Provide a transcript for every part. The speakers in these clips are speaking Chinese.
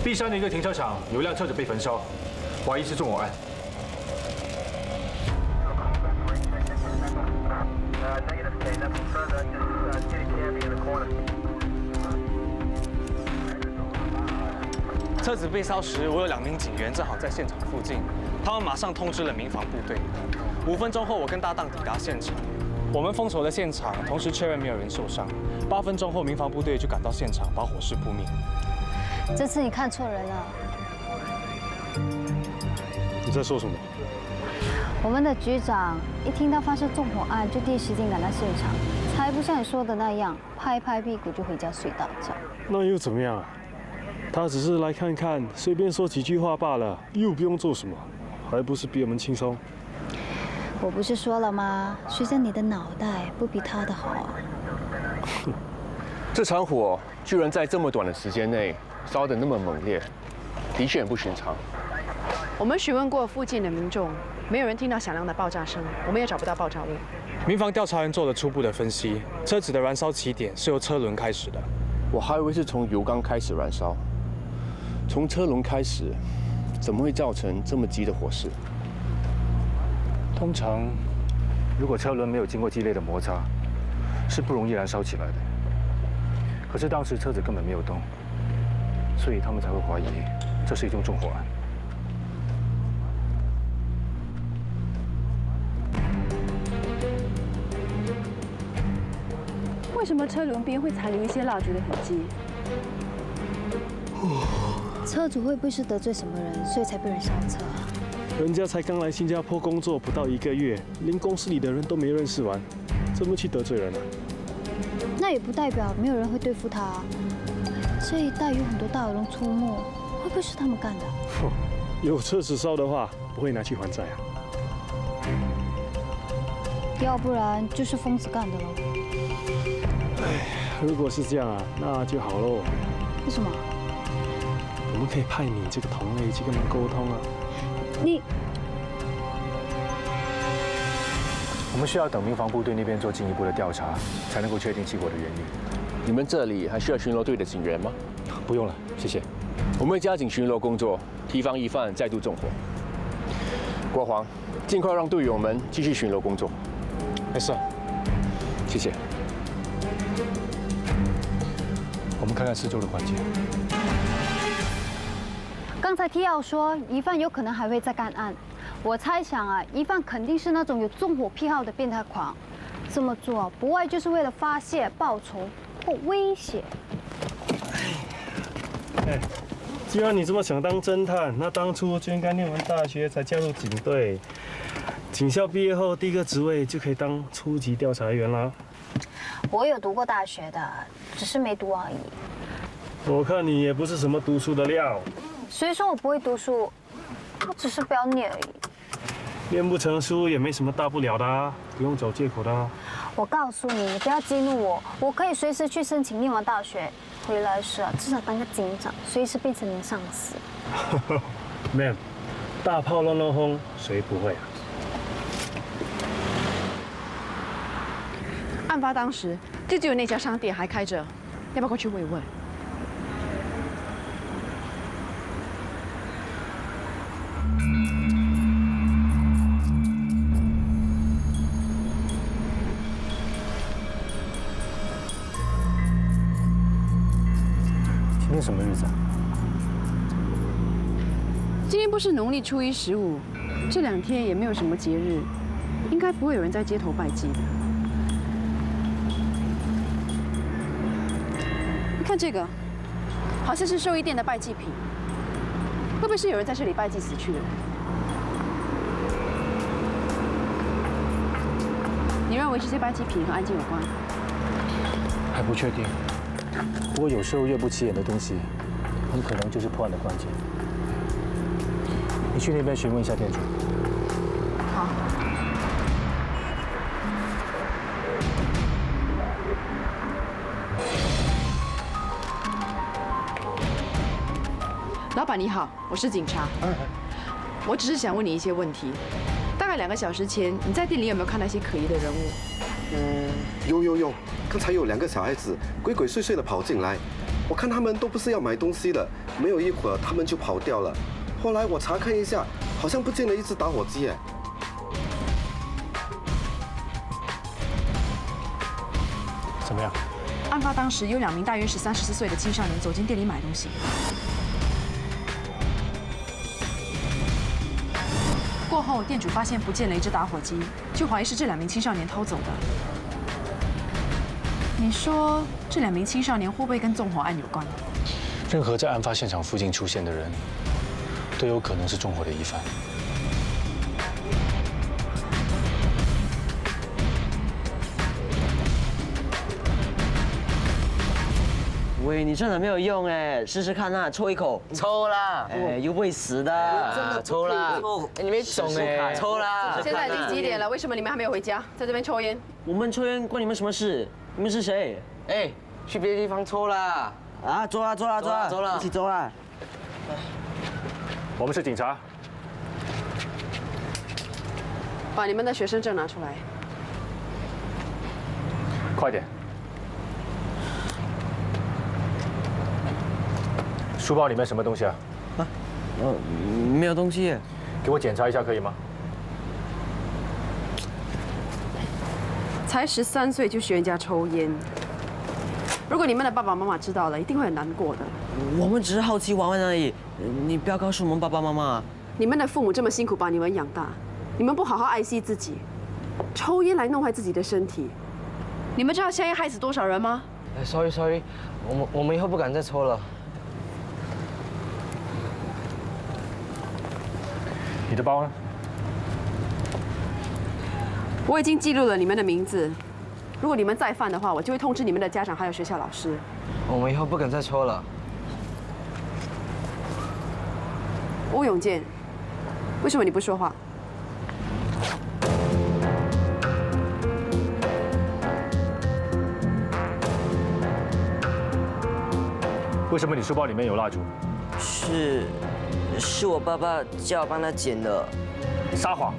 碧山的一个停车场有一辆车子被焚烧，怀疑是纵火案。车子被烧时，我有2名警员正好在现场附近，他们马上通知了民防部队。5分钟后，我跟搭档抵达现场，我们封锁了现场，同时确认没有人受伤。8分钟后，民防部队就赶到现场，把火势扑灭。这次你看错人了。你在说什么？我们的局长一听到发生纵火案，就第一时间赶到现场，才不像你说的那样，拍拍屁股就回家睡大觉。那又怎么样啊？他只是来看看，随便说几句话罢了，又不用做什么，还不是比我们轻松？我不是说了吗？学长，你的脑袋不比他的好啊。这场火居然在这么短的时间内烧得那么猛烈，的确很不寻常。我们询问过附近的民众，没有人听到响亮的爆炸声，我们也找不到爆炸物。民防调查员做了初步的分析，车子的燃烧起点是由车轮开始的。我还以为是从油缸开始燃烧，从车轮开始，怎么会造成这么急的火势？通常，如果车轮没有经过激烈的摩擦，是不容易燃烧起来的。可是当时车子根本没有动，所以他们才会怀疑这是一宗纵火案。为什么车轮边会残留一些蜡烛的痕迹？车主会不会是得罪什么人，所以才被人烧车啊？人家才刚来新加坡工作不到1个月，连公司里的人都没认识完，怎么去得罪人啊？那也不代表没有人会对付他啊。这一带有很多大耳窿出没，会不会是他们干的？有车子烧的话，不会拿去还债啊？要不然就是疯子干的喽。如果是这样啊，那就好喽。为什么？我们可以派你这个同类去跟他们沟通啊。你我们需要等民防部队那边做进一步的调查，才能够确定起火的原因。你们这里还需要巡逻队的警员吗？不用了，谢谢。我们会加紧巡逻工作，提防疑犯再度纵火。国煌，尽快让队友们继续巡逻工作。没事。谢谢。我们看看四周的环境。刚才提奥说，疑犯有可能还会再干案。我猜想啊，疑犯肯定是那种有纵火癖好的变态狂，这么做不外就是为了发泄、报仇或威胁。哎，既然你这么想当侦探，那当初就应该念完大学才加入警队。警校毕业后，第一个职位就可以当初级调查员啦。我有读过大学的，只是没读而已。我看你也不是什么读书的料。谁说我不会读书？我只是不要念而已。念不成书也没什么大不了的啊，不用找借口的啊。我告诉你，你不要激怒我，我可以随时去申请念完大学，回来时啊，至少当个警长，随时变成你的上司。Man， 大炮乱乱轰，谁不会啊？案发当时，就只有那家商店还开着，要不要过去问一问？今天什么日子啊？今天不是农历初一、15，这2天也没有什么节日，应该不会有人在街头拜祭的。你看这个，好像是寿衣店的拜祭品，会不会是有人在这里拜祭死去的人？你认为这些拜祭品和案件有关？还不确定。不过有时候越不起眼的东西，很可能就是破案的关键。你去那边询问一下店主。好。老板你好，我是警察。我只是想问你一些问题。大概2个小时前，你在店里有没有看到一些可疑的人物？有，刚才有2个小孩子鬼鬼祟祟的跑进来，我看他们都不是要买东西的，没有一会儿他们就跑掉了。后来我查看一下，好像不见了一只打火机哎。怎么样？案发当时有2名大约是30、14岁的青少年走进店里买东西。过后，店主发现不见了一只打火机，就怀疑是这2名青少年偷走的。你说这2名青少年会不会跟纵火案有关？任何在案发现场附近出现的人，都有可能是纵火的疑犯。喂，你真的没有用哎，试试看啊，抽一口。抽啦！哎，又不会死的。真的抽啦！你没懂哎，抽啦！现在已经几点了？为什么你们还没有回家，在这边抽烟？我们抽烟关你们什么事？你们是谁？哎，去别的地方抽啦！啊，走啦，走啦，走啦，走啦，一起走啦！我们是警察。把你们的学生证拿出来。快点。书包里面什么东西啊？没有东西。给我检查一下可以吗？才13岁就学人家抽烟，如果你们的爸爸妈妈知道了，一定会很难过的。我们只是好奇玩玩而已，你不要告诉我们爸爸妈妈。你们的父母这么辛苦把你们养大，你们不好好爱惜自己，抽烟来弄坏自己的身体，你们知道香烟害死多少人吗？Sorry， 我们以后不敢再抽了。你的包呢？我已经记录了你们的名字，如果你们再犯的话，我就会通知你们的家长还有学校老师。我们以后不敢再抽了。吴永健，为什么你不说话？为什么你书包里面有蜡烛？是我爸爸叫我帮他捡的。你撒谎！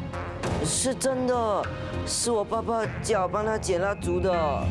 是真的，是我爸爸叫我帮他捡蜡烛的。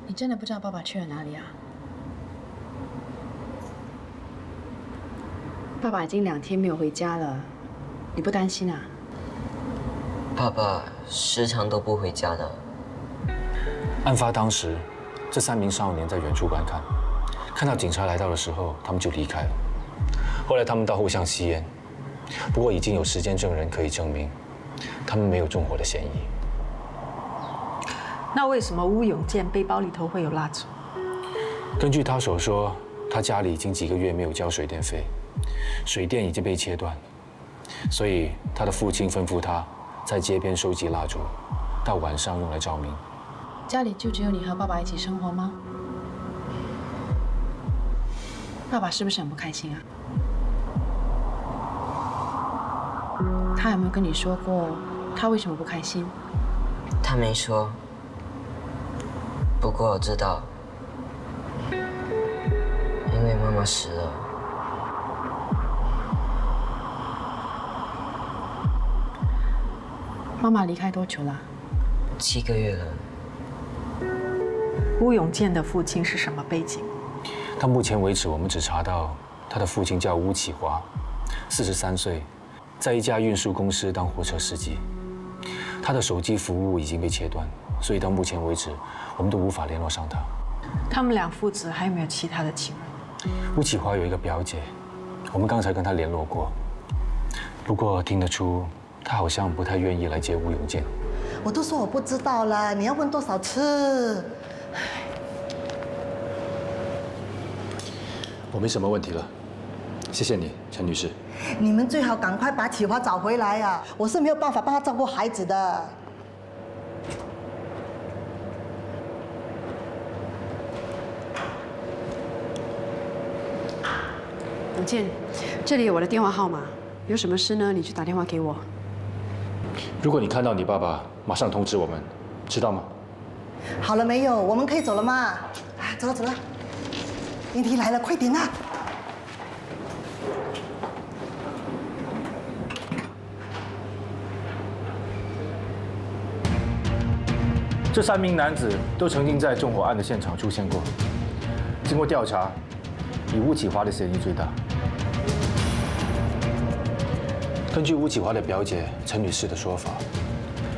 你真的不知道爸爸去了哪里啊？爸爸已经2天没有回家了，你不担心啊？爸爸时常都不回家的。案发当时，这3名少年在远处观看，看到警察来到的时候，他们就离开了。后来他们到后巷吸烟，不过已经有时间证人可以证明，他们没有纵火的嫌疑。那为什么吴永健背包里头会有蜡烛？根据他所说，他家里已经几个月没有交水电费，水电已经被切断，所以他的父亲吩咐他在街边收集蜡烛，到晚上用来照明。家里就只有你和爸爸一起生活吗？爸爸是不是很不开心啊？他有没有跟你说过他为什么不开心？他没说。不过我知道，因为妈妈死了。妈妈离开多久了？7个月了。吴永健的父亲是什么背景？到目前为止，我们只查到他的父亲叫吴启华，43岁，在一家运输公司当货车司机。他的手机服务已经被切断，所以到目前为止，我们都无法联络上他。他们2父子还有没有其他的亲人？吴启华有一个表姐，我们刚才跟他联络过，不过听得出他好像不太愿意来接吴永健。我都说我不知道了，你要问多少次？我没什么问题了，谢谢你，陈女士。你们最好赶快把启华找回来呀！我是没有办法帮他照顾孩子的。永健，这里有我的电话号码，有什么事呢，你就打电话给我。如果你看到你爸爸，马上通知我们，知道吗？好了没有？我们可以走了吗？啊，走了走了，电梯来了，快点啊！这3名男子都曾经在纵火案的现场出现过。经过调查，以吴启华的嫌疑最大。根据吴启华的表姐陈女士的说法，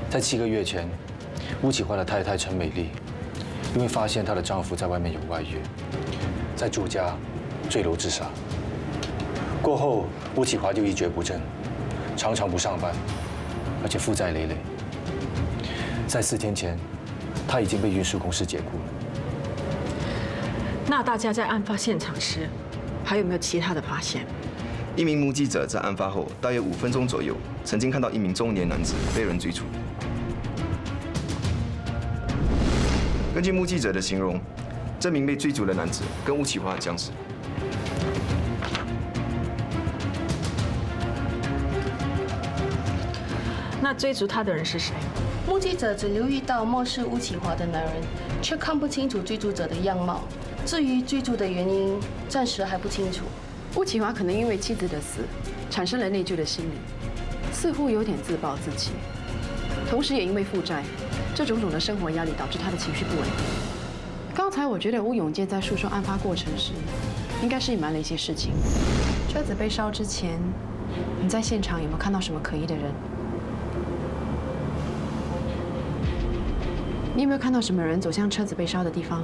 在7个月前，吴启华的太太陈美丽因为发现她的丈夫在外面有外遇，在住家坠楼自杀。过后，吴启华就一蹶不振，常常不上班，而且负债累累。在4天前，他已经被运输公司解雇了。那大家在案发现场时，还有没有其他的发现？一名目击者在案发后大约5分钟左右，曾经看到一名中年男子被人追逐。根据目击者的形容，这名被追逐的男子跟吴启华很相似。那追逐他的人是谁？目击者只留意到漠视吴启华的男人，却看不清楚追逐者的样貌。至于追逐的原因，暂时还不清楚。吴启华可能因为妻子的死，产生了内疚的心理，似乎有点自暴自弃，同时也因为负债，这种种的生活压力导致他的情绪不稳定。刚才我觉得吴永健在述说案发过程时，应该是隐瞒了一些事情。车子被烧之前，你在现场有没有看到什么可疑的人？你有没有看到什么人走向车子被烧的地方？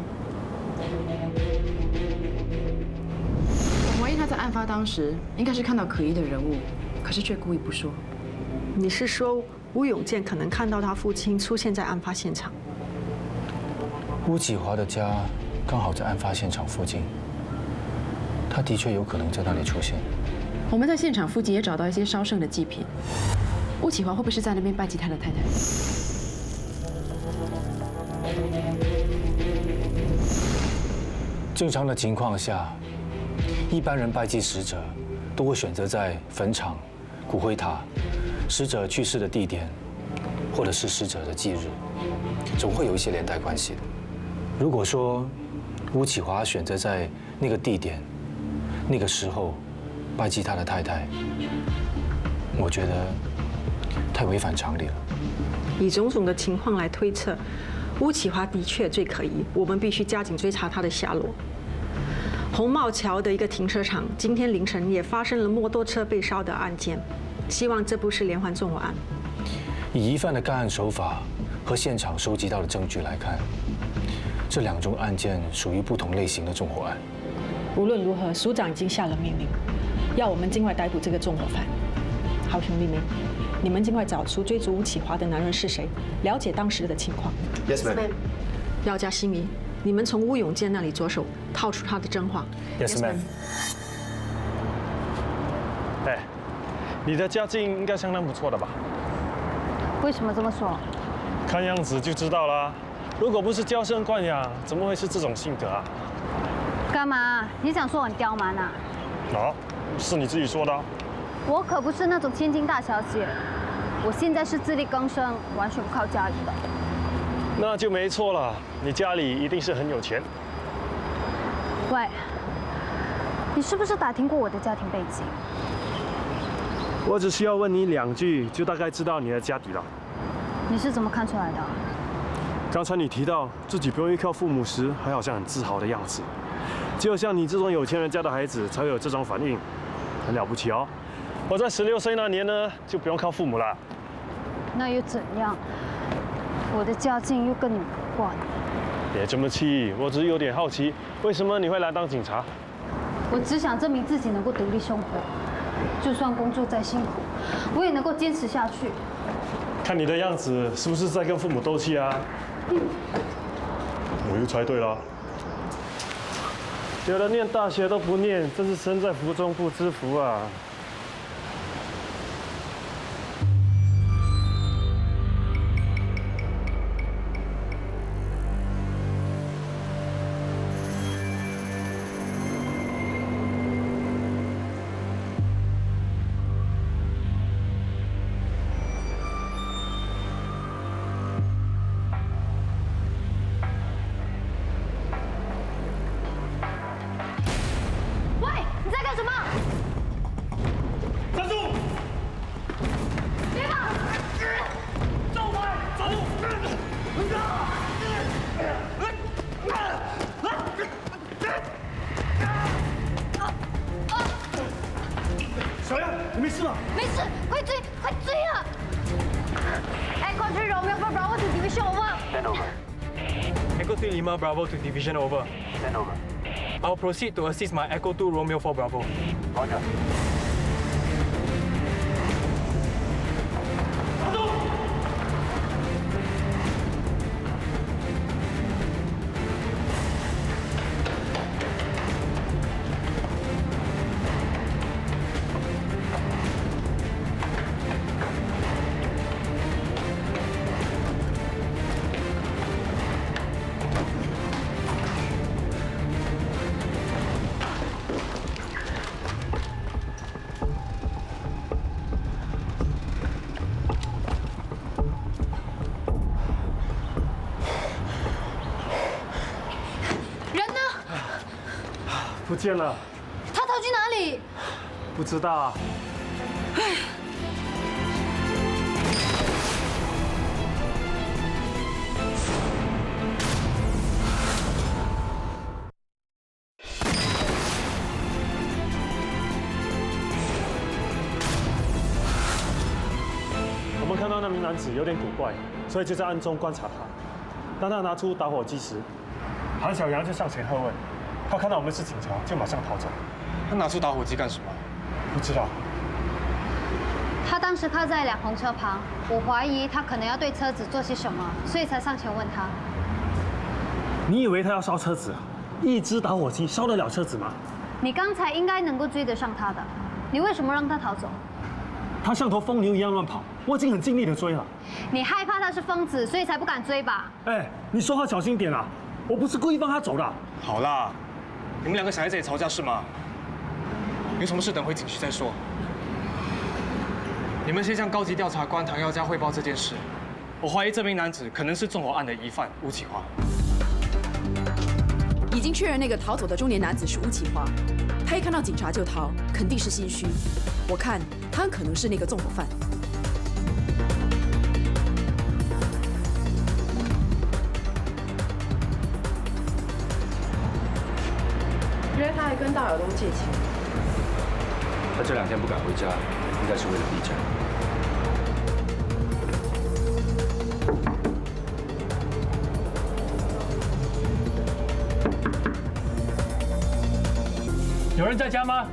我怀疑他在案发当时应该是看到可疑的人物，可是却故意不说。你是说吴永健可能看到他父亲出现在案发现场？吴启华的家刚好在案发现场附近，他的确有可能在那里出现。我们在现场附近也找到一些烧剩的祭品，吴启华会不会是在那边拜祭他的太太？正常的情况下，一般人拜祭死者都会选择在坟场、骨灰塔、死者去世的地点，或者是死者的忌日，总会有一些连带关系的。如果说吴启华选择在那个地点、那个时候拜祭他的太太，我觉得太违反常理了。以种种的情况来推测，吴启华的确最可疑，我们必须加紧追查他的下落。红帽桥的一个停车场，今天凌晨也发生了摩托车被烧的案件，希望这不是连环纵火案。以疑犯的干案手法和现场收集到的证据来看，这2宗案件属于不同类型的纵火案。无论如何，署长已经下了命令，要我们尽快逮捕这个纵火犯。好兄弟们，你们尽快找出追逐吴启华的男人是谁，了解当时的情况。 Yes, ma'am. 廖家心怡，你们从吴永健那里着手，套出他的真话。 Yes, ma'am. 哎，你的家境应该相当不错的吧？为什么这么说？看样子就知道啦。如果不是娇生惯养，怎么会是这种性格啊？干嘛？你想说我很刁蛮啊？哦，是你自己说的。我可不是那种千金大小姐，我现在是自力更生，完全不靠家里的。那就没错了，你家里一定是很有钱。喂，你是不是打听过我的家庭背景？我只需要问你2句，就大概知道你的家底了。你是怎么看出来的？刚才你提到自己不用依靠父母时，还好像很自豪的样子。只有像你这种有钱人家的孩子才会有这种反应，很了不起哦。我在16岁那年呢，就不用靠父母了。那又怎样？我的家境又跟你无关。别这么气，我只是有点好奇，为什么你会来当警察？我只想证明自己能够独立生活，就算工作再辛苦，我也能够坚持下去。看你的样子，是不是在跟父母斗气啊？我又猜对了。有的念大学都不念，真是身在福中不知福啊！你没事吧？没事，快追，快追啊！Echo 3 Romeo for Bravo to Division over. Stand over. Echo 3 Lima Bravo to Division over. Stand over. I'll proceed to assist my Echo 2 Romeo 4 Bravo. Roger. 不见了，他逃去哪里？不知道啊。我们看到那名男子有点古怪，所以就在暗中观察他。当他拿出打火机时，韩小阳就上前喝问。他看到我们是警察，就马上逃走。他拿出打火机干什么？不知道。他当时靠在2红车旁，我怀疑他可能要对车子做些什么，所以才上前问他。你以为他要烧车子啊？一支打火机烧得了车子吗？你刚才应该能够追得上他的，你为什么让他逃走？他像头疯牛一样乱跑，我已经很尽力的追了。你害怕他是疯子，所以才不敢追吧？哎，你说话小心点啊！我不是故意放他走的。好啦。你们2个想在这里吵架是吗？有什么事等回警局再说。你们先向高级调查官唐耀嘉汇报这件事。我怀疑这名男子可能是纵火案的疑犯吴启华。已经确认那个逃走的中年男子是吴启华，他一看到警察就逃，肯定是心虚。我看他很可能是那个纵火犯。原来他还跟大耳东借钱。他这2天不敢回家，应该是为了避债。有人在家吗？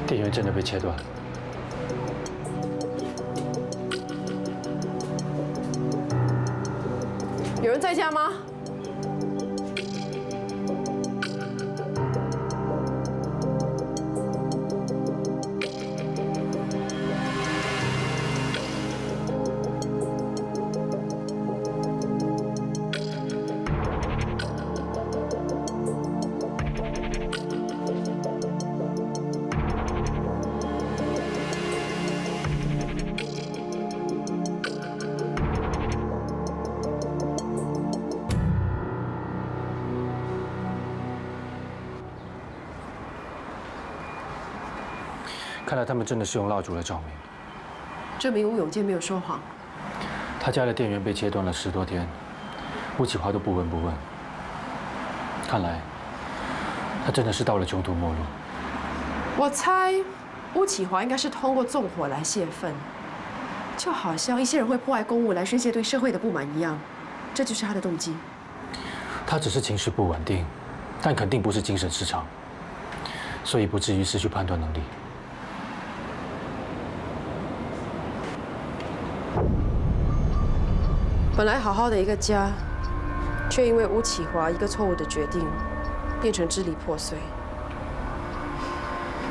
电源真的被切断。有人在家吗？看来他们真的是用蜡烛来照明。证明吴永健没有说谎。他家的电源被切断了10多天，吴启华都不闻不问。看来他真的是到了穷途末路。我猜吴启华应该是通过纵火来泄愤，就好像一些人会破坏公物来宣泄对社会的不满一样，这就是他的动机。他只是情绪不稳定，但肯定不是精神失常，所以不至于失去判断能力。本来好好的一个家，却因为吴启华一个错误的决定，变成支离破碎。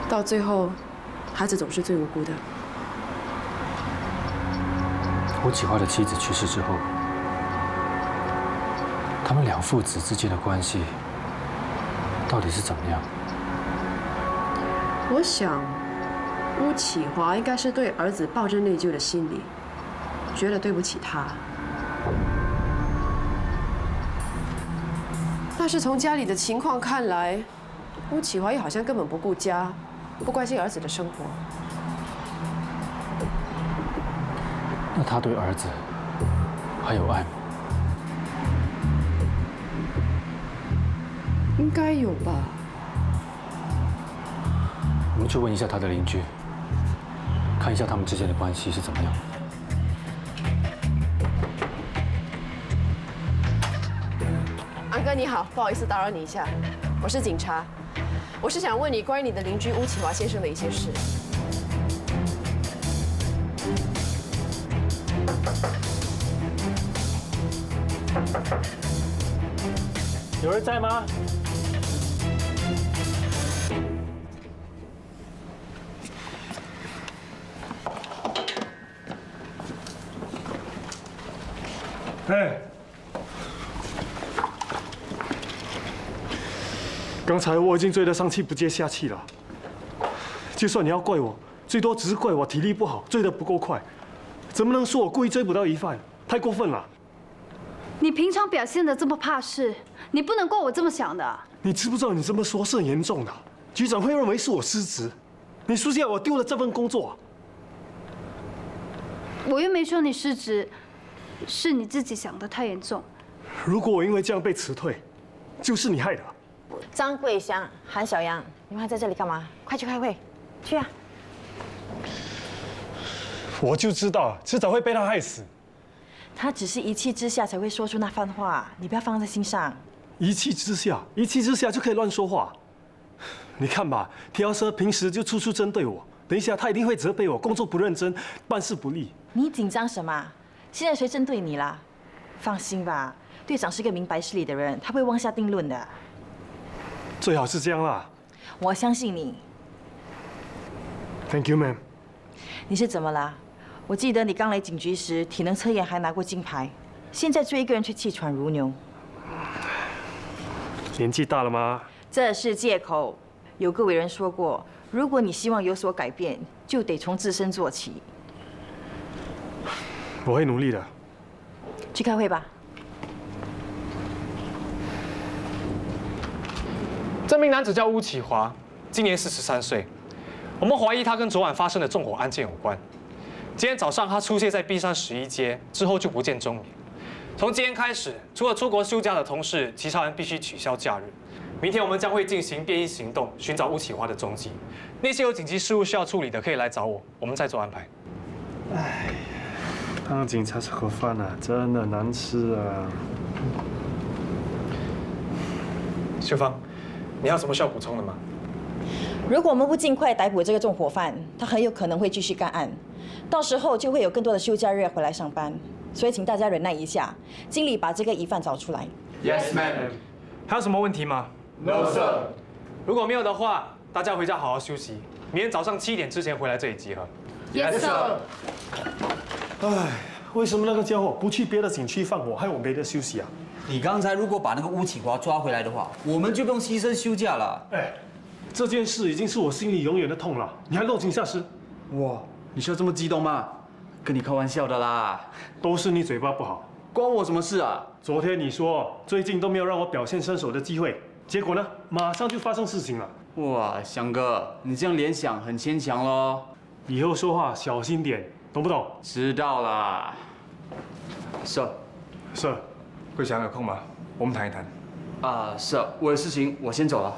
到最后，孩子总是最无辜的。吴启华的妻子去世之后，他们2父子之间的关系到底是怎么样？我想，巫启华应该是对儿子抱着内疚的心理，觉得对不起他。但是从家里的情况看来，巫启华也好像根本不顾家，不关心儿子的生活。那他对儿子还有爱吗？应该有吧。我们去问一下他的邻居，看一下他们之间的关系是怎么样。安哥你好，不好意思打扰你一下，我是警察，我是想问你关于你的邻居巫启华先生的一些事。有人在吗？哎，刚才我已经追得上气不接下气了。就算你要怪我，最多只是怪我体力不好，追得不够快。怎么能说我故意追不到疑犯？太过分了！你平常表现得这么怕事，你不能怪我这么想的。你知不知道你这么说是很严重的？局长会认为是我失职，你是不是要我丢了这份工作？我又没说你失职，是你自己想得太严重。如果我因为这样被辞退，就是你害的。张桂香、韩小阳，你们还在这里干嘛？快去开会，去啊！我就知道，迟早会被他害死。他只是一气之下才会说出那番话，你不要放在心上。一气之下就可以乱说话？你看吧，田耀社平时就处处针对我，等一下他一定会责备我工作不认真，办事不力。你紧张什么？现在谁针对你啦？放心吧，队长是个明白事理的人，他不会妄下定论的。最好是这样啦。我相信你。Thank you, ma'am。你是怎么了？我记得你刚来警局时，体能测验还拿过金牌，现在追一个人却气喘如牛。年纪大了吗？这是借口。有个伟人说过，如果你希望有所改变，就得从自身做起。我会努力的。去开会吧。这名男子叫巫启华，今年43岁。我们怀疑他跟昨晚发生的纵火案件有关。今天早上他出现在碧山11街，之后就不见踪影。从今天开始，除了出国休假的同事，其他人必须取消假日。明天我们将会进行便衣行动，寻找巫启华的踪迹。那些有紧急事务需要处理的，可以来找我，我们再做安排。哎，当警察吃口饭啊，真的难吃啊。秀芳，你还有什么需要补充的吗？如果我们不尽快逮捕这个纵火犯，他很有可能会继续干案，到时候就会有更多的休假日回来上班。所以请大家忍耐一下，尽力把这个疑犯找出来。Yes, ma'am。还有什么问题吗 ？No, sir。如果没有的话，大家回家好好休息，明天早上7点之前回来这里集合。Yes, sir。哎，为什么那个家伙不去别的景区放火，害我没得休息啊？你刚才如果把那个巫启华抓回来的话，我们就不用牺牲休假了。哎，这件事已经是我心里永远的痛了，你还落井下石？哇，你需要这么激动吗？跟你开玩笑的啦，都是你嘴巴不好，关我什么事啊？昨天你说最近都没有让我表现身手的机会，结果呢，马上就发生事情了。哇，翔哥，你这样联想很牵强咯。以后说话小心点，懂不懂？知道啦。是。桂祥有空吗？我们谈一谈。是，我有事情，我先走了。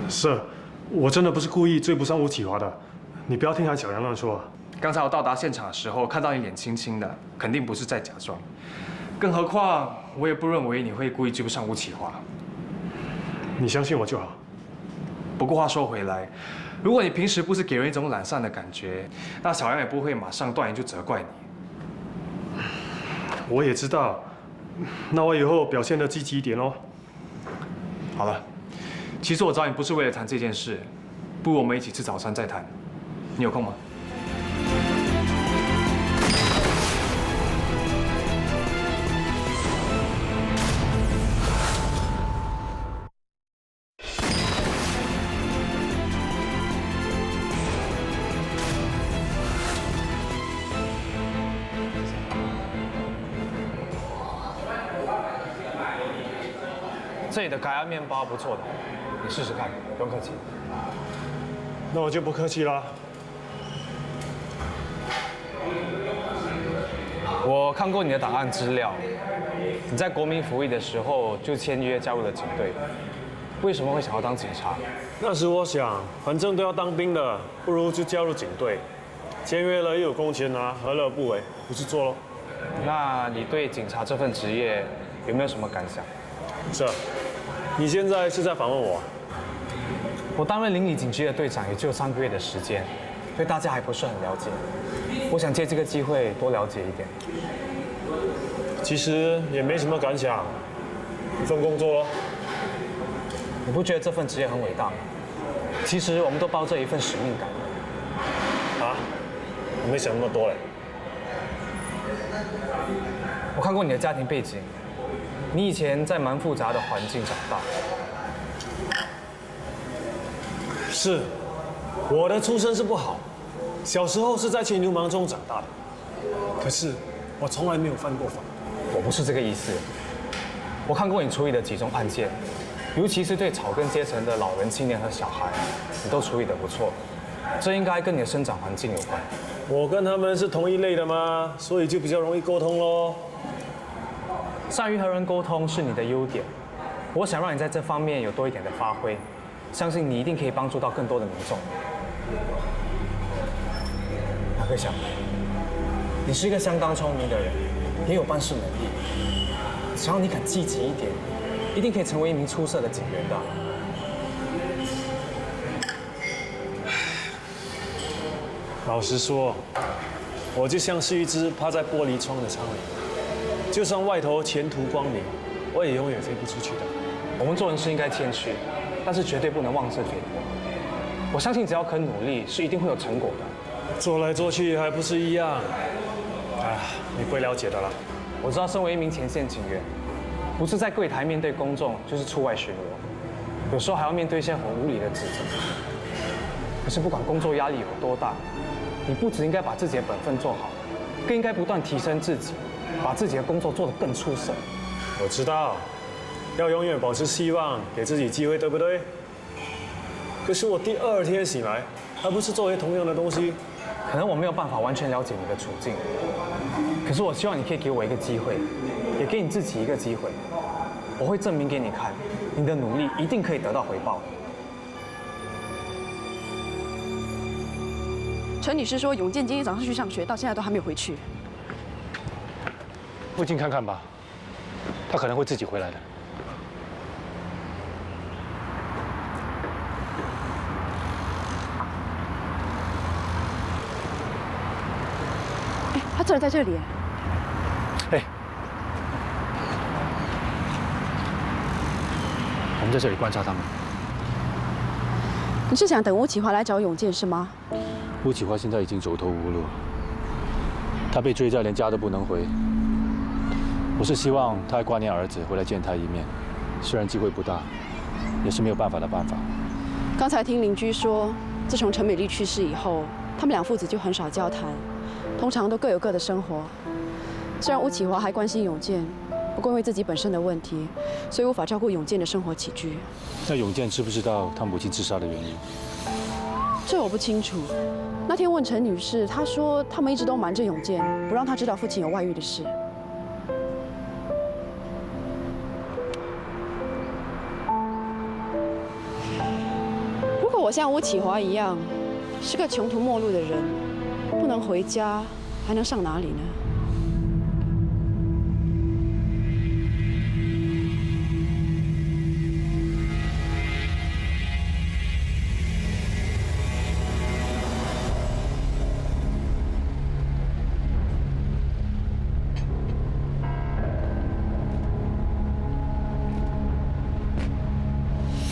是，我真的不是故意追不上吴启华的，你不要听韩小阳乱说。刚才我到达现场的时候，看到你脸青青的，肯定不是在假装。更何况，我也不认为你会故意追不上吴启华。你相信我就好。不过话说回来，如果你平时不是给人一种懒散的感觉，那小杨也不会马上断言就责怪你。我也知道，那我以后表现得积极一点哦。好了，其实我找你不是为了谈这件事，不如我们一起吃早餐再谈。你有空吗？这里的改安面包不错的，你试试看，不用客气。那我就不客气了。我看过你的档案资料，你在国民服役的时候就签约加入了警队，为什么会想要当警察？那时我想，反正都要当兵的，不如就加入警队，签约了又有工钱拿，何乐而不为？不去做喽。那你对警察这份职业有没有什么感想？是，你现在是在访问我？我担任邻里警局的队长也只有3个月的时间，对大家还不是很了解。我想借这个机会多了解一点。其实也没什么感想，一份工作咯。你不觉得这份职业很伟大吗？其实我们都抱着一份使命感。啊？我没想那么多嘞。我看过你的家庭背景，你以前在蛮复杂的环境长大。是，我的出身是不好，小时候是在群流氓中长大的。可是我从来没有犯过法。我不是这个意思。我看过你处理的几宗案件，尤其是对草根阶层的老人、青年和小孩，你都处理得不错。这应该跟你的生长环境有关。我跟他们是同一类的嘛，所以就比较容易沟通咯。善于和人沟通是你的优点，我想让你在这方面有多一点的发挥，相信你一定可以帮助到更多的民众。马克祥，你是一个相当聪明的人，也有办事能力，只要你肯积极一点，一定可以成为一名出色的警员的。老实说，我就像是一只趴在玻璃窗的苍蝇，就算外头前途光明，我也永远飞不出去的。我们做人是应该谦虚，但是绝对不能妄自菲薄。我相信只要肯努力，是一定会有成果的。做来做去还不是一样？哎，你不会了解的啦。我知道，身为一名前线警员，不是在柜台面对公众，就是出外巡逻，有时候还要面对一些很无理的指责。可是不管工作压力有多大，你不只应该把自己的本分做好，更应该不断提升自己，把自己的工作做得更出色。我知道，要永远保持希望，给自己机会，对不对？可是我第2天醒来，还不是做回同样的东西？可能我没有办法完全了解你的处境，可是我希望你可以给我一个机会，也给你自己一个机会。我会证明给你看，你的努力一定可以得到回报。陈女士说，永健今天早上去上学，到现在都还没有回去。附近看看吧，他可能会自己回来的。哎，他这人在这里。哎，我们在这里观察他们。你是想等吴启华来找永健是吗？吴启华现在已经走投无路，他被追债，连家都不能回。我是希望他还挂念儿子，回来见他一面。虽然机会不大，也是没有办法的办法。刚才听邻居说，自从陈美丽去世以后，他们两父子就很少交谈，通常都各有各的生活。虽然吴启华还关心永健，不过因为自己本身的问题，所以无法照顾永健的生活起居。那永健知不知道他母亲自杀的原因？这我不清楚。那天问陈女士，她说他们一直都瞒着永健，不让他知道父亲有外遇的事。如果我像吴启华一样，是个穷途末路的人，不能回家，还能上哪里呢？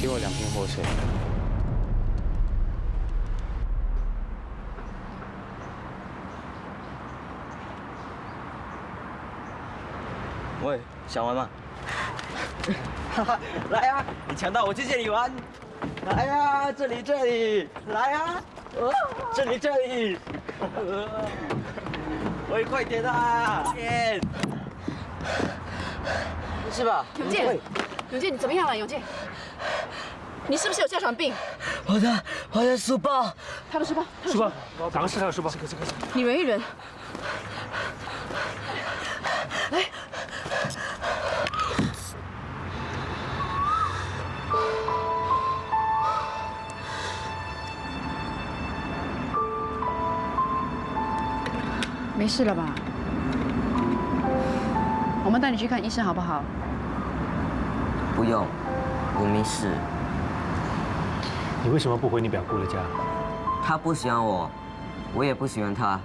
给我2瓶活水。喂，想玩吗？来啊，你抢到我就借你玩。来啊，这里，来啊，这里。喂，快点啊！快点，是吧？永健，永健，你怎么样了？永健，你是不是有哮喘病？我的书包，他的书包，书包，哪个是他的书包？你忍一忍。来。没事了吧？我们带你去看医生好不好？不用，我没事。你为什么不回你表姑的家？他不喜欢我，我也不喜欢他。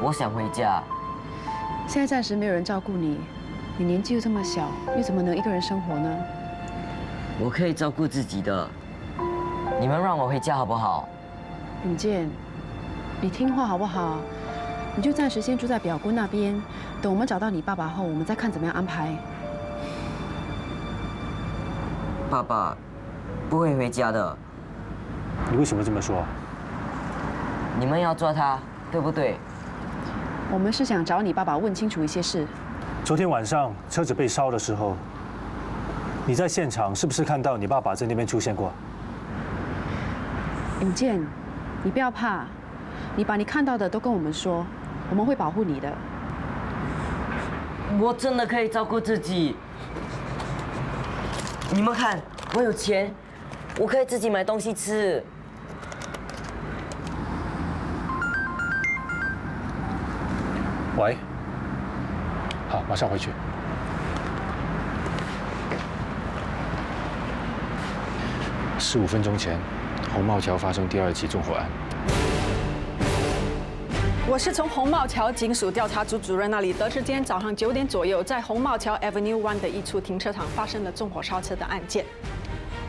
我想回家。现在暂时没有人照顾你，你年纪又这么小，又怎么能一个人生活呢？我可以照顾自己的。你们让我回家好不好？永健，你听话好不好？你就暂时先住在表姑那边，等我们找到你爸爸后，我们再看怎么样安排。爸爸不会回家的。你为什么这么说？你们要抓他，对不对？我们是想找你爸爸问清楚一些事。昨天晚上车子被烧的时候，你在现场是不是看到你爸爸在那边出现过？永健，你不要怕，你把你看到的都跟我们说，我们会保护你的。我真的可以照顾自己。你们看，我有钱，我可以自己买东西吃。喂，好，马上回去。15分钟前，红帽桥发生第2起纵火案。我是从红帽桥警署调查组主任那里得知，今天早上9点左右，在红帽桥 Avenue 1的一处停车场发生了纵火烧车的案件。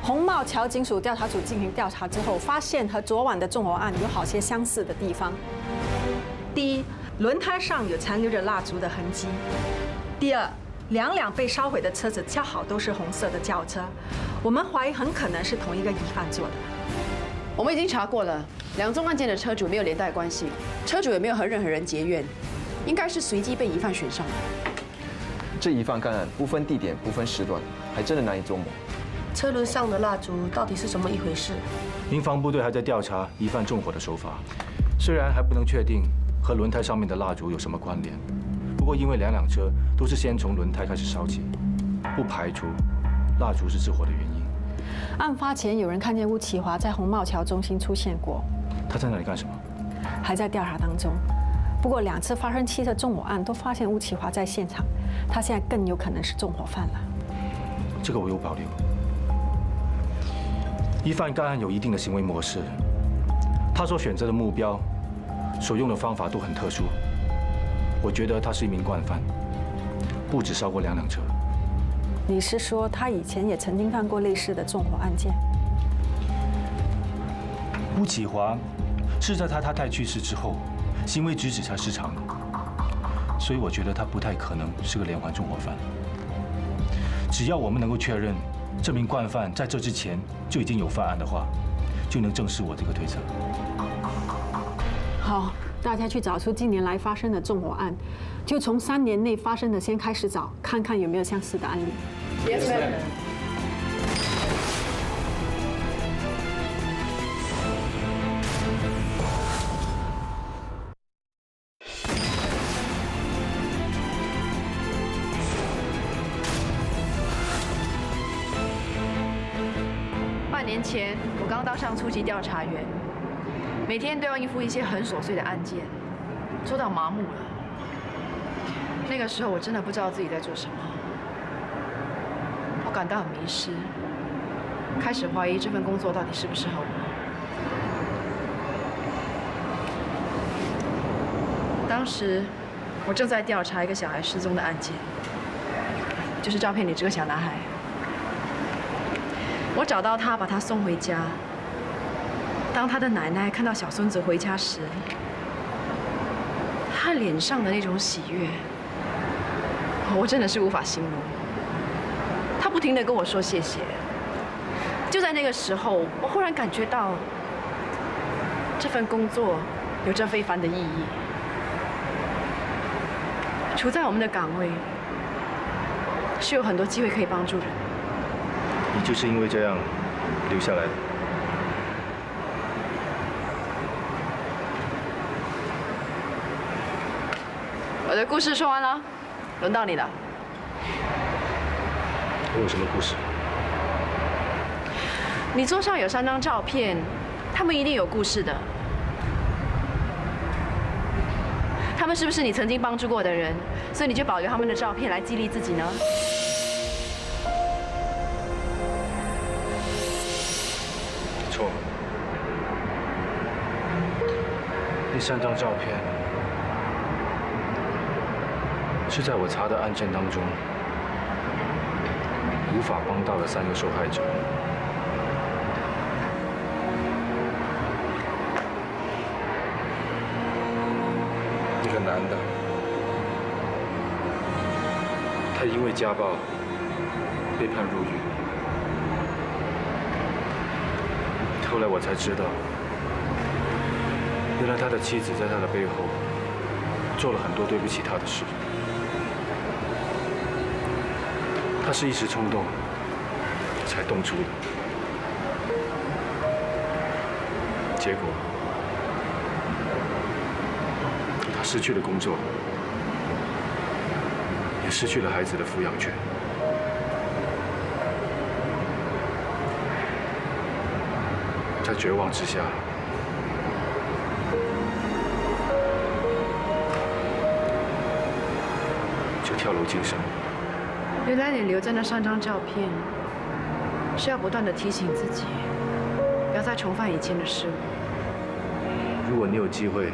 红帽桥警署调查组进行调查之后，发现和昨晚的纵火案有好些相似的地方。第一，轮胎上有残留着蜡烛的痕迹；第二，两辆被烧毁的车子恰好都是红色的轿车，我们怀疑很可能是同一个疑犯做的。我们已经查过了，2宗案件的车主没有连带关系，车主也没有和任何人结怨，应该是随机被疑犯选上的。这疑犯干案不分地点、不分时段，还真的难以捉摸。车轮上的蜡烛到底是怎么一回事？民防部队还在调查疑犯纵火的手法，虽然还不能确定和轮胎上面的蜡烛有什么关联，不过因为2辆车都是先从轮胎开始烧起，不排除蜡烛是致火的原因。案发前有人看见巫启华在红帽桥中心出现过，他在那里干什么？还在调查当中。不过2次发生汽车纵火案都发现巫启华在现场，他现在更有可能是纵火犯了。这个我有保留。疑犯干案有一定的行为模式，他所选择的目标、所用的方法都很特殊。我觉得他是一名惯犯，不止烧过2辆车。你是说他以前也曾经犯过类似的纵火案件？巫启华是在他太太去世之后，行为举止才失常的，所以我觉得他不太可能是个连环纵火犯。只要我们能够确认这名惯犯在这之前就已经有犯案的话，就能证实我这个推测。好，大家去找出近年来发生的纵火案，就从3年内发生的先开始找，看看有没有相似的案例。Yes, ma'am. 半年前，我刚当上初级调查员，每天都要应付一些很琐碎的案件，做到麻木了。那个时候，我真的不知道自己在做什么，我感到很迷失，开始怀疑这份工作到底适不适合我。当时，我正在调查一个小孩失踪的案件，就是照片里这个小男孩。我找到他，把他送回家。当他的奶奶看到小孙子回家时，他脸上的那种喜悦，我真的是无法形容。他不停地跟我说谢谢。就在那个时候，我忽然感觉到这份工作有着非凡的意义。处在我们的岗位，是有很多机会可以帮助人。你就是因为这样留下来的。我的故事说完了，轮到你了。我有什么故事？你桌上有3张照片，他们一定有故事的。他们是不是你曾经帮助过的人？所以你就保留他们的照片来激励自己呢？错。第3张照片是在我查的案件当中无法帮到的3个受害者。一个男的，他因为家暴被判入狱。后来我才知道，原来他的妻子在他的背后做了很多对不起他的事。他是一时冲动才动粗的，结果他失去了工作，也失去了孩子的抚养权。在绝望之下，就跳楼轻生。原来你留着那3张照片，是要不断的提醒自己，不要再重犯以前的失误。如果你有机会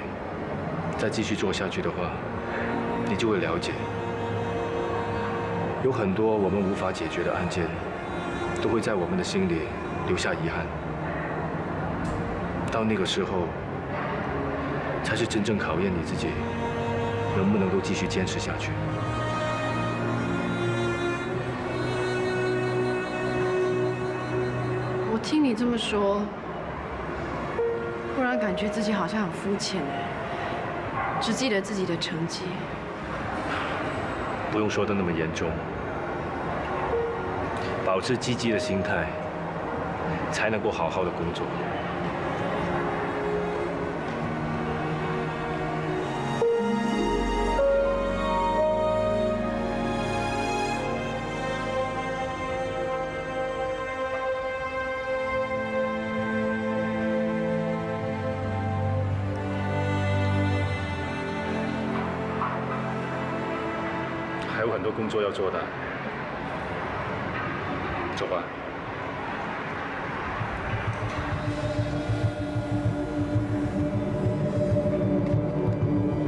再继续做下去的话，你就会了解，有很多我们无法解决的案件，都会在我们的心里留下遗憾。到那个时候，才是真正考验你自己能不能够继续坚持下去。我听你这么说，忽然感觉自己好像很肤浅哎，只记得自己的成绩。不用说的那么严重，保持积极的心态，才能够好好的工作。还有很多工作要做的，走吧。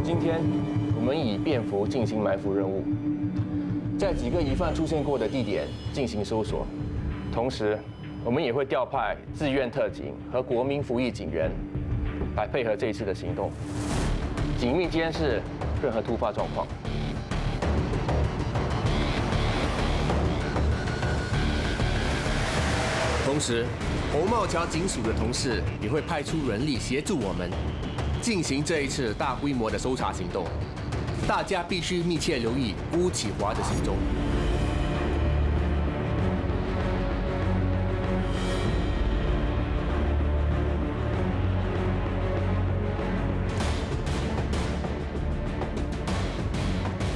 今天我们以便服进行埋伏任务，在几个疑犯出现过的地点进行搜索，同时我们也会调派志愿特警和国民服役警员来配合这一次的行动，紧密监视任何突发状况。同时，红帽桥警署的同事也会派出人力协助我们进行这一次大规模的搜查行动。大家必须密切留意巫启华的行踪。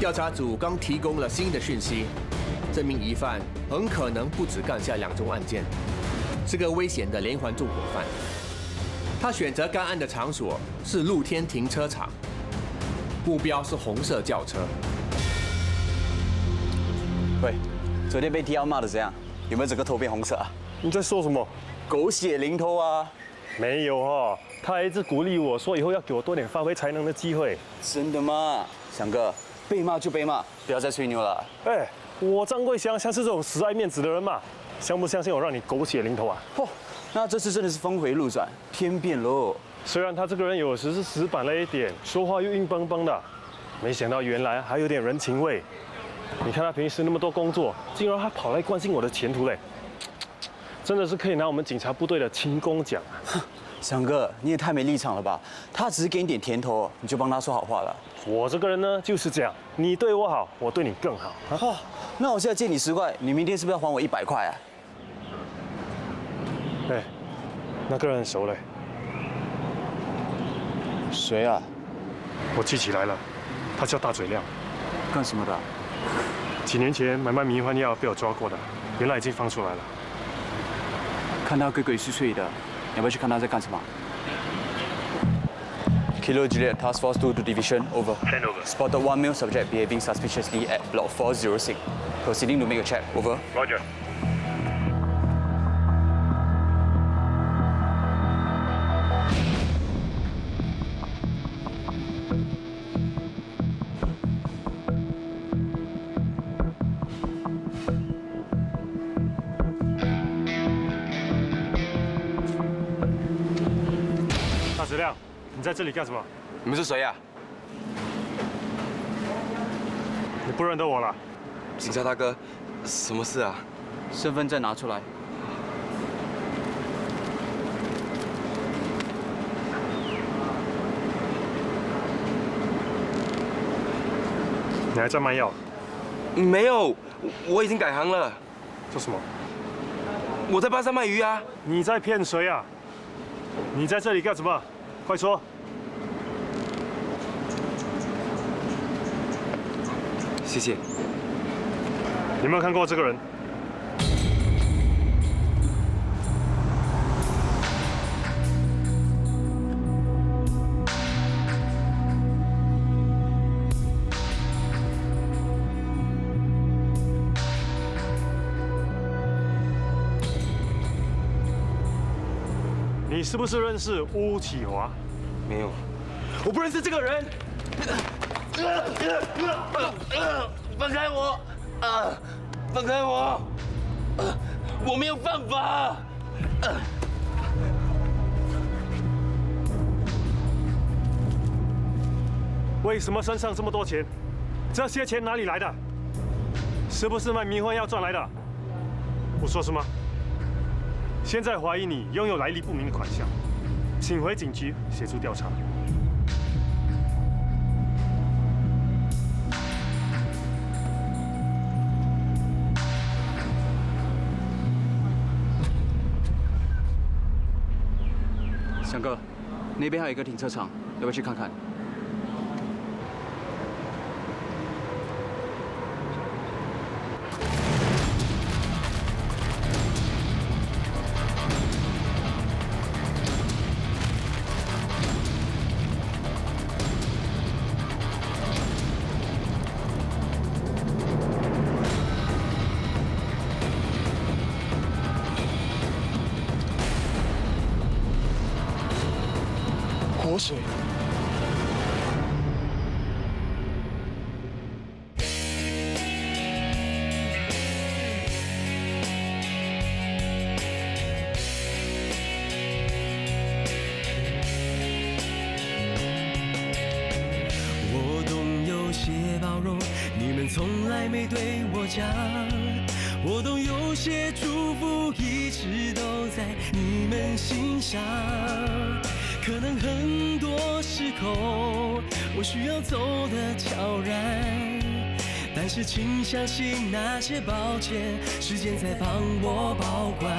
调查组刚提供了新的讯息，这名疑犯很可能不止干下2宗案件，是个危险的连环纵火犯。他选择干案的场所是露天停车场，目标是红色轿车。喂，昨天被 TL 骂的怎样？有没有整个头变红色啊？你在说什么？狗血淋头啊！没有哦，他还一直鼓励我说以后要给我多点发挥才能的机会。真的吗？翔哥，被骂就被骂，不要再吹牛了。哎，我张桂香像是这种死爱面子的人嘛，相不相信我让你狗血淋头啊？嚯，那这次真的是峰回路转，天变喽。虽然他这个人有时是死板了一点，说话又硬邦邦的，没想到原来还有点人情味。你看他平时那么多工作，竟然还跑来关心我的前途嘞，真的是可以拿我们警察部队的勤工奖啊！翔哥，你也太没立场了吧？他只是给你点甜头，你就帮他说好话了。我这个人呢就是这样，你对我好，我对你更好。那我现在借你10块，你明天是不是要还我100块啊？哎，那个人很熟嘞。谁啊？我记起来了，他叫大嘴亮。干什么的？几年前买卖迷幻药被我抓过的，原来已经放出来了。看他鬼鬼祟祟的，要不要去看他在干什么 ？Kilo Juliet Task Force 2 to Division, over. Send over. Spotted one male subject behaving suspiciously at Block 406. Proceeding to make a check, over. Roger. 大石亮，你在这里干什么？你们是谁呀？你不认得我了？警察大哥，什么事啊？身份证拿出来。你还在卖药？没有，我已经改行了。做什么？我在巴山卖鱼啊！你在骗谁啊？你在这里干什么？快说！谢谢。你有没有看过这个人？你是不是认识巫启华？没有，我不认识这个人。放开我！放开我！我没有犯法。为什么身上这么多钱？这些钱哪里来的？是不是卖迷幻药赚来的？不说是吗？现在怀疑你拥有来历不明的款项，请回警局协助调查。翔哥，那边还有一个停车场，要不要去看看？活水。我懂有些包容，你们从来没对我讲。我懂有些祝福一直都在你们心上。可能很多时候我需要走得悄然，但是请相信那些抱歉，时间在帮我保管。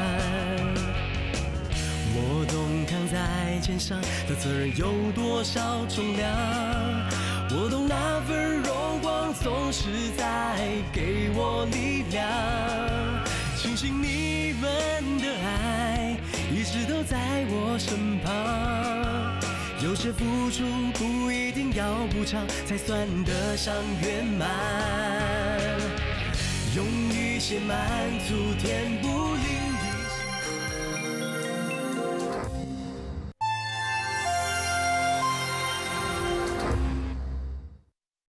我懂扛在肩上的责任有多少重量，我懂那份荣光总是在给我力量。庆幸你们的爱一直都在我身旁，有些付出不一定要补偿才算得上圆满，用一些满足填补灵